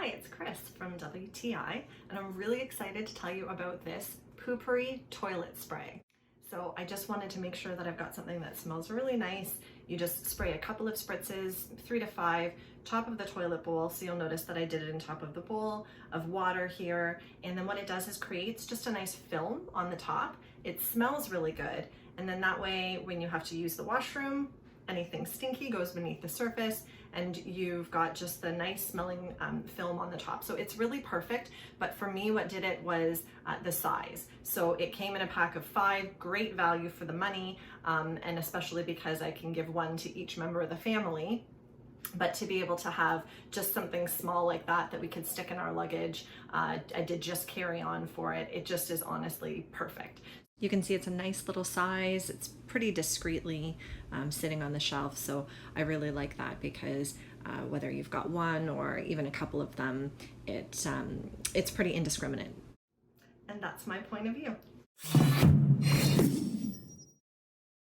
Hi, it's Chris from WTI, and I'm really excited to tell you about this Poo-Pourri toilet spray. So I just wanted to make sure that I've got something that smells really nice. You just spray a couple of spritzes, 3 to 5, top of the toilet bowl. So you'll notice that I did it in top of the bowl of water here. And then what it does is creates just a nice film on the top. It smells really good. And then that way, when you have to use the washroom, anything stinky goes beneath the surface and you've got just the nice smelling film on the top. So it's really perfect. But for me, what did it was the size. So it came in a pack of 5, great value for the money. And especially because I can give one to each member of the family. But to be able to have just something small like that we could stick in our luggage, I did just carry on for it. It just is honestly perfect. You can see it's a nice little size. It's pretty discreetly sitting on the shelf. So I really like that because whether you've got one or even a couple of them, it's pretty indiscriminate. And that's my point of view.